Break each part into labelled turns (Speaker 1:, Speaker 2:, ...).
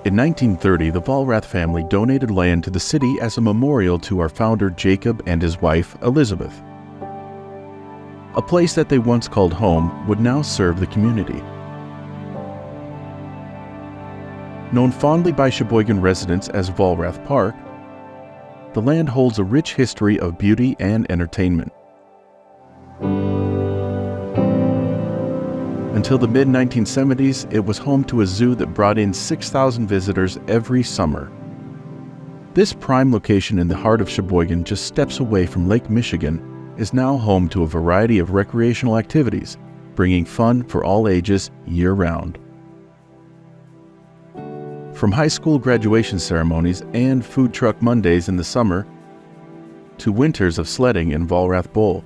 Speaker 1: In 1930, the Vollrath family donated land to the city as a memorial to our founder Jacob and his wife Elizabeth. A place that they once called home would now serve the community. Known fondly by Sheboygan residents as Vollrath Park, the land holds a rich history of beauty and entertainment. Until the mid-1970s, it was home to a zoo that brought in 6,000 visitors every summer. This prime location in the heart of Sheboygan, just steps away from Lake Michigan, is now home to a variety of recreational activities, bringing fun for all ages year-round. From high school graduation ceremonies and food truck Mondays in the summer, to winters of sledding in Vollrath Bowl,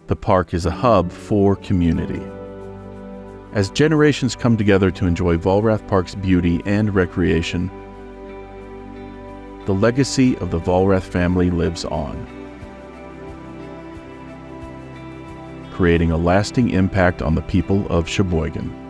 Speaker 1: the park is a hub for community. As generations come together to enjoy Vollrath Park's beauty and recreation, the legacy of the Vollrath family lives on, creating a lasting impact on the people of Sheboygan.